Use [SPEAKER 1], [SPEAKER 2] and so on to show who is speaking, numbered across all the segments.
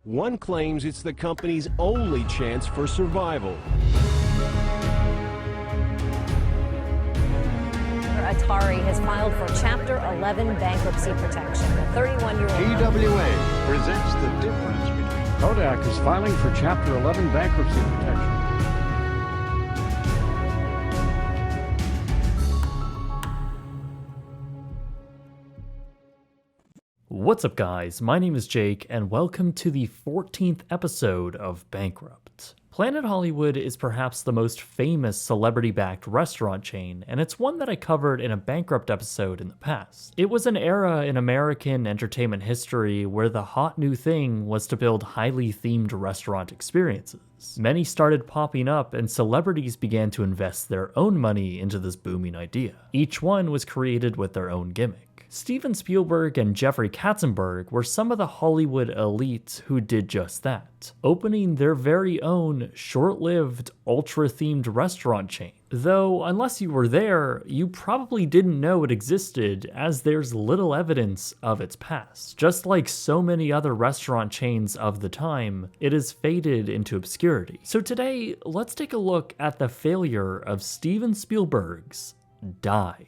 [SPEAKER 1] One claims it's the company's only chance for survival.
[SPEAKER 2] Atari has filed for Chapter 11 bankruptcy protection. The 31-year-old
[SPEAKER 3] TWA presents the difference between
[SPEAKER 4] Kodak is filing for Chapter 11 bankruptcy protection.
[SPEAKER 5] What's up, guys? My name is Jake, and welcome to the 14th episode of Bankrupt. Planet Hollywood is perhaps the most famous celebrity-backed restaurant chain, and it's one that I covered in a Bankrupt episode in the past. It was an era in American entertainment history where the hot new thing was to build highly themed restaurant experiences. Many started popping up, and celebrities began to invest their own money into this booming idea. Each one was created with their own gimmick. Steven Spielberg and Jeffrey Katzenberg were some of the Hollywood elite who did just that, opening their very own short-lived, ultra-themed restaurant chain. Though, unless you were there, you probably didn't know it existed, as there's little evidence of its past. Just like so many other restaurant chains of the time, it has faded into obscurity. So today, let's take a look at the failure of Steven Spielberg's Dive.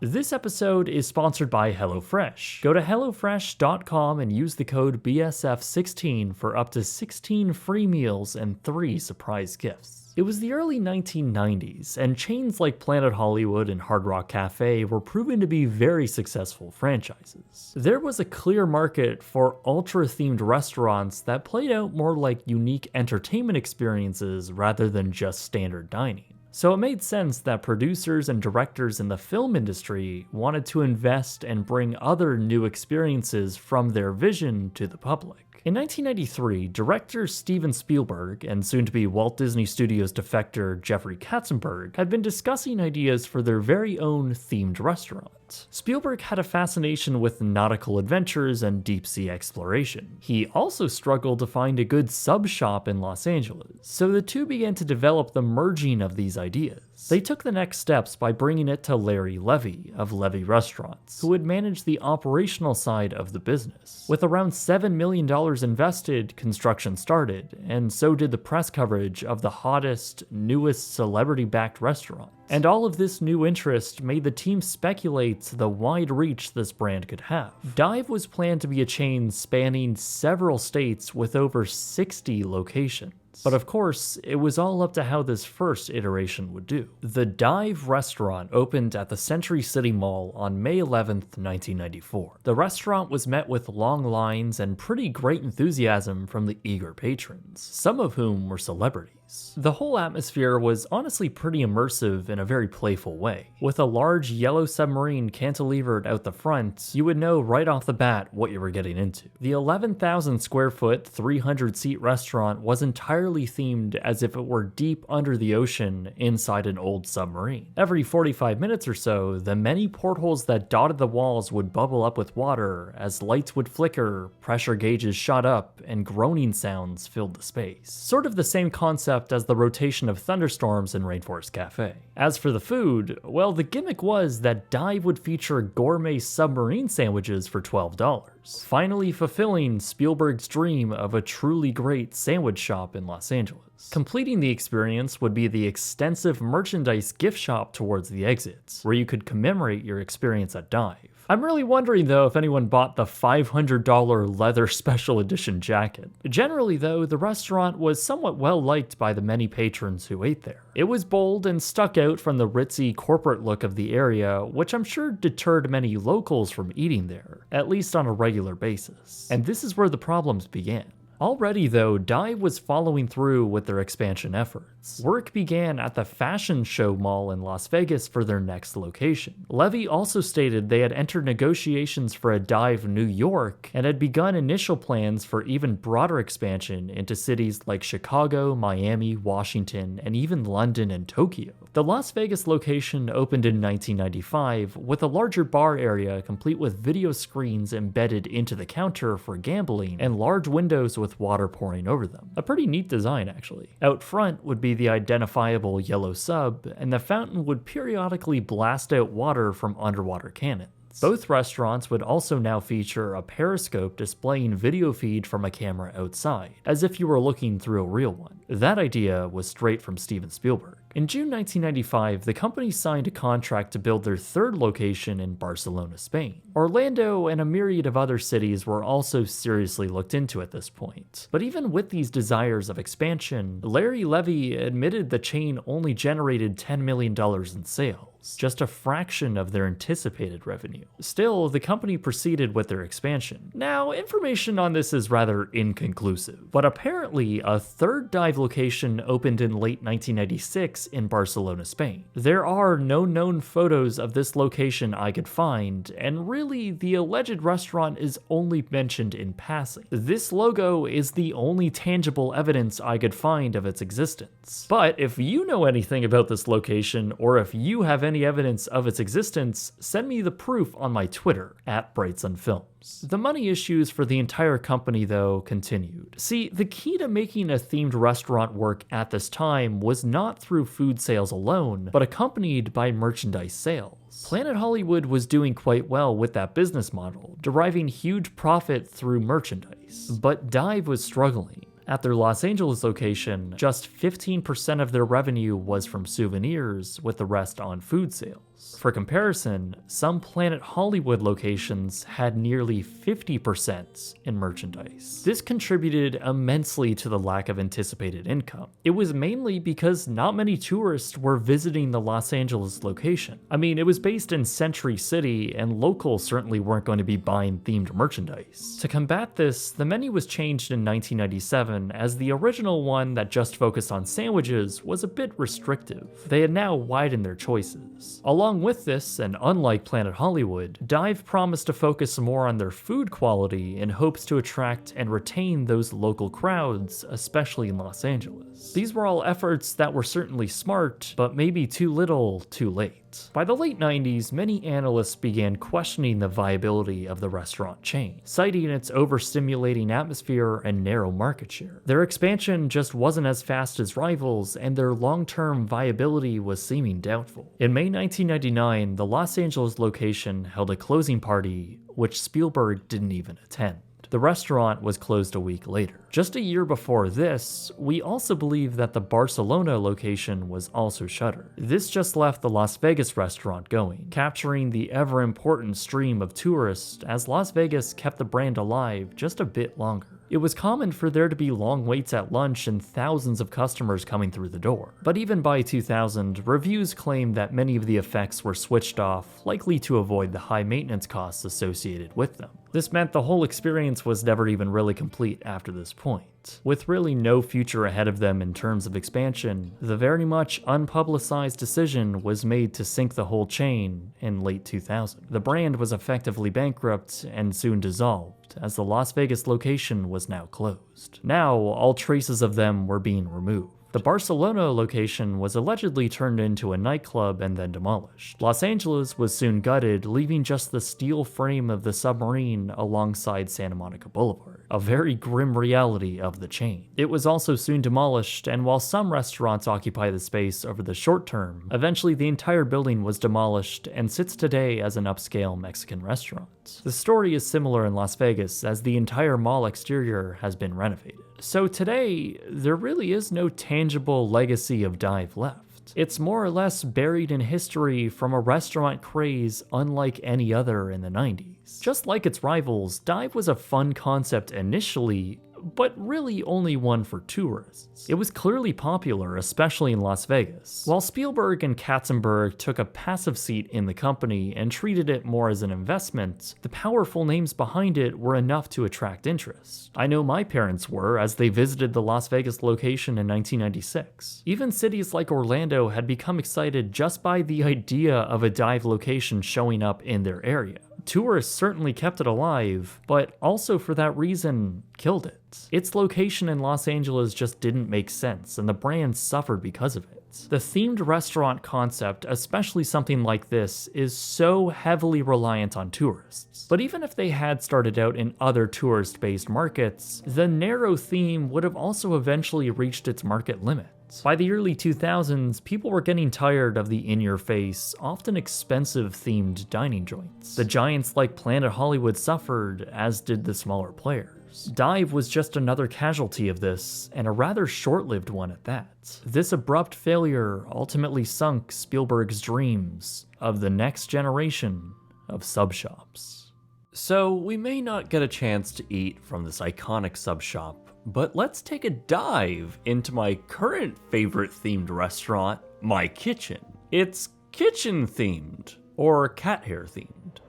[SPEAKER 5] This episode is sponsored by HelloFresh. Go to HelloFresh.com and use the code BSF16 for up to 16 free meals and 3 surprise gifts. It was the early 1990s, and chains like Planet Hollywood and Hard Rock Cafe were proven to be very successful franchises. There was a clear market for ultra-themed restaurants that played out more like unique entertainment experiences rather than just standard dining. So it made sense that producers and directors in the film industry wanted to invest and bring other new experiences from their vision to the public. In 1993, director Steven Spielberg and soon-to-be Walt Disney Studios defector Jeffrey Katzenberg had been discussing ideas for their very own themed restaurant. Spielberg had a fascination with nautical adventures and deep-sea exploration. He also struggled to find a good sub-shop in Los Angeles, so the two began to develop the merging of these ideas. They took the next steps by bringing it to Larry Levy of Levy Restaurants, who would manage the operational side of the business. With around $7 million invested, construction started, and so did the press coverage of the hottest, newest celebrity-backed restaurant. And all of this new interest made the team speculate the wide reach this brand could have. Dive was planned to be a chain spanning several states with over 60 locations. But of course, it was all up to how this first iteration would do. The Dive restaurant opened at the Century City Mall on May 11th, 1994. The restaurant was met with long lines and pretty great enthusiasm from the eager patrons, some of whom were celebrities. The whole atmosphere was honestly pretty immersive in a very playful way. With a large yellow submarine cantilevered out the front, you would know right off the bat what you were getting into. The 11,000 square foot, 300 seat restaurant was entirely themed as if it were deep under the ocean inside an old submarine. Every 45 minutes or so, the many portholes that dotted the walls would bubble up with water as lights would flicker, pressure gauges shot up, and groaning sounds filled the space. Sort of the same concept as the rotation of thunderstorms in Rainforest Cafe. As for the food, well, the gimmick was that Dive would feature gourmet submarine sandwiches for $12, finally fulfilling Spielberg's dream of a truly great sandwich shop in Los Angeles. Completing the experience would be the extensive merchandise gift shop towards the exits, where you could commemorate your experience at Dive. I'm really wondering though if anyone bought the $500 leather special edition jacket. Generally though, the restaurant was somewhat well liked by the many patrons who ate there. It was bold and stuck out from the ritzy corporate look of the area, which I'm sure deterred many locals from eating there, at least on a regular basis. And this is where the problems began. Already though, Dive was following through with their expansion efforts. Work began at the Fashion Show Mall in Las Vegas for their next location. Levy also stated they had entered negotiations for a Dive New York and had begun initial plans for even broader expansion into cities like Chicago, Miami, Washington, and even London and Tokyo. The Las Vegas location opened in 1995 with a larger bar area complete with video screens embedded into the counter for gambling and large windows with water pouring over them. A pretty neat design, actually. Out front would be the identifiable yellow sub, and the fountain would periodically blast out water from underwater cannons. Both restaurants would also now feature a periscope displaying video feed from a camera outside, as if you were looking through a real one. That idea was straight from Steven Spielberg. In June 1995, the company signed a contract to build their third location in Barcelona, Spain. Orlando and a myriad of other cities were also seriously looked into at this point. But even with these desires of expansion, Larry Levy admitted the chain only generated $10 million in sales, just a fraction of their anticipated revenue. Still, the company proceeded with their expansion. Now, information on this is rather inconclusive, but apparently a third dive location opened in late 1996 in Barcelona, Spain. There are no known photos of this location I could find, and really, the alleged restaurant is only mentioned in passing. This logo is the only tangible evidence I could find of its existence. But if you know anything about this location, or if you have any evidence of its existence, send me the proof on my Twitter, @BrightSunFilms. The money issues for the entire company, though, continued. See, the key to making a themed restaurant work at this time was not through food sales alone, but accompanied by merchandise sales. Planet Hollywood was doing quite well with that business model, deriving huge profit through merchandise. But Dive was struggling. At their Los Angeles location, just 15% of their revenue was from souvenirs, with the rest on food sales. For comparison, some Planet Hollywood locations had nearly 50% in merchandise. This contributed immensely to the lack of anticipated income. It was mainly because not many tourists were visiting the Los Angeles location. I mean, it was based in Century City, and locals certainly weren't going to be buying themed merchandise. To combat this, the menu was changed in 1997, as the original one that just focused on sandwiches was a bit restrictive. They had now widened their choices. Along with this, and unlike Planet Hollywood, Dive promised to focus more on their food quality in hopes to attract and retain those local crowds, especially in Los Angeles. These were all efforts that were certainly smart, but maybe too little, too late. By the late 90s, many analysts began questioning the viability of the restaurant chain, citing its overstimulating atmosphere and narrow market share. Their expansion just wasn't as fast as rivals, and their long-term viability was seeming doubtful. In May 1999, the Los Angeles location held a closing party, which Spielberg didn't even attend. The restaurant was closed a week later. Just a year before this, we also believe that the Barcelona location was also shuttered. This just left the Las Vegas restaurant going, capturing the ever-important stream of tourists as Las Vegas kept the brand alive just a bit longer. It was common for there to be long waits at lunch and thousands of customers coming through the door. But even by 2000, reviews claimed that many of the effects were switched off, likely to avoid the high maintenance costs associated with them. This meant the whole experience was never even really complete after this point. With really no future ahead of them in terms of expansion, the very much unpublicized decision was made to sink the whole chain in late 2000. The brand was effectively bankrupt and soon dissolved, as the Las Vegas location was now closed. Now, all traces of them were being removed. The Barcelona location was allegedly turned into a nightclub and then demolished. Los Angeles was soon gutted, leaving just the steel frame of the submarine alongside Santa Monica Boulevard, a very grim reality of the chain. It was also soon demolished, and while some restaurants occupy the space over the short term, eventually the entire building was demolished and sits today as an upscale Mexican restaurant. The story is similar in Las Vegas, as the entire mall exterior has been renovated. So today, there really is no tangible legacy of Dive left. It's more or less buried in history from a restaurant craze unlike any other in the 90s. Just like its rivals, Dive was a fun concept initially, but really only one for tourists. It was clearly popular, especially in Las Vegas. While Spielberg and Katzenberg took a passive seat in the company and treated it more as an investment, the powerful names behind it were enough to attract interest. I know my parents were, as they visited the Las Vegas location in 1996. Even cities like Orlando had become excited just by the idea of a Dive location showing up in their area. Tourists certainly kept it alive, but also for that reason, killed it. Its location in Los Angeles just didn't make sense, and the brand suffered because of it. The themed restaurant concept, especially something like this, is so heavily reliant on tourists. But even if they had started out in other tourist-based markets, the narrow theme would have also eventually reached its market limit. By the early 2000s, people were getting tired of the in-your-face, often expensive themed dining joints. The giants like Planet Hollywood suffered, as did the smaller players. Dive was just another casualty of this, and a rather short-lived one at that. This abrupt failure ultimately sunk Spielberg's dreams of the next generation of sub shops. So we may not get a chance to eat from this iconic sub shop, but let's take a dive into my current favorite themed restaurant, my kitchen. It's kitchen themed, or cat hair themed.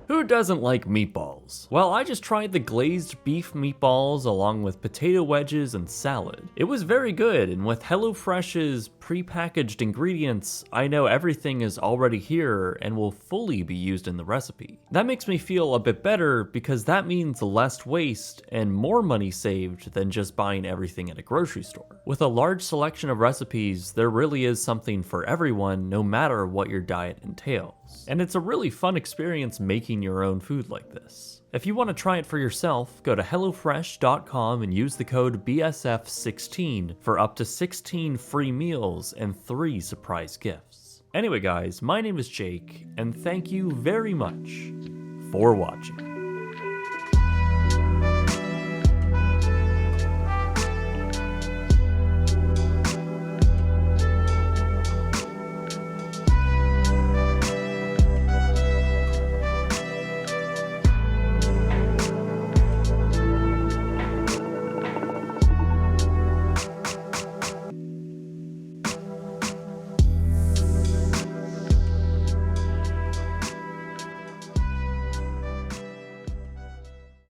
[SPEAKER 5] Who doesn't like meatballs? Well, I just tried the glazed beef meatballs along with potato wedges and salad. It was very good, and with HelloFresh's pre-packaged ingredients, I know everything is already here and will fully be used in the recipe. That makes me feel a bit better because that means less waste and more money saved than just buying everything at a grocery store. With a large selection of recipes, there really is something for everyone, no matter what your diet entails. And it's a really fun experience making your own food like this. If you want to try it for yourself, go to HelloFresh.com and use the code BSF16 for up to 16 free meals and 3 surprise gifts. Anyway guys, my name is Jake, and thank you very much for watching.